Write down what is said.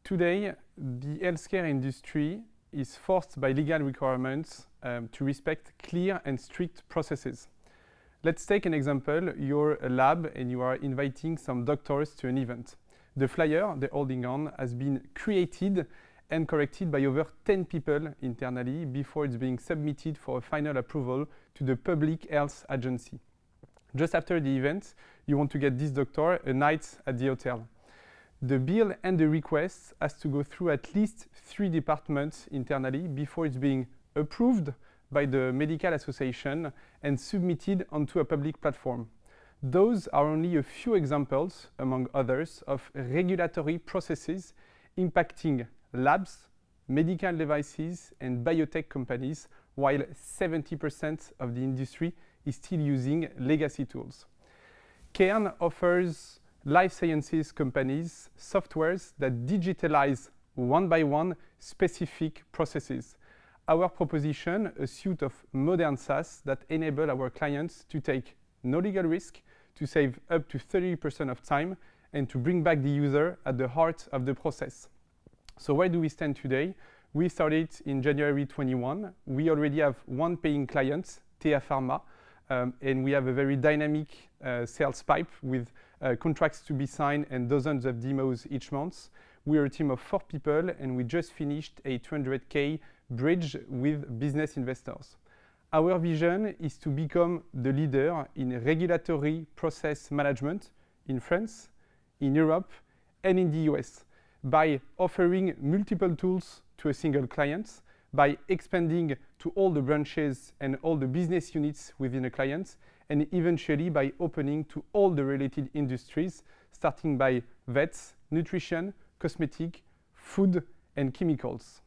Today, the healthcare industry is forced by legal requirements to respect clear and strict processes. Let's take an example. You're a lab and you are inviting some doctors to an event. The flyer they're holding on has been created and corrected by over 10 people internally before it's being submitted for a final approval to the Public Health Agency. Just after the event, you want to get this doctor a night at the hotel. The bill and the request has to go through at least 3 departments internally before it's being approved by the medical association and submitted onto a public platform. Those are only a few examples, among others, of regulatory processes impacting labs, medical devices, and biotech companies, while 70% of the industry is still using legacy tools. Qairn offers life sciences companies softwares that digitalize one by one specific processes. Our proposition, a suite of modern Saas that enable our clients to take no legal risk, to save up to 30% of time, and to bring back the user at the heart of the process. So where do we stand today? We started in January 21. We already have 1 paying client, Tea Pharma, and we have a very dynamic sales pipe with contracts to be signed and dozens of demos each month. We are a team of 4 people, and we just finished a 200K bridge with business investors. Our vision is to become the leader in regulatory process management in France, in Europe, and in the US by offering multiple tools to a single client, by expanding to all the branches and all the business units within a client, and eventually by opening to all the related industries, starting by vets, nutrition, cosmetic, food, and chemicals.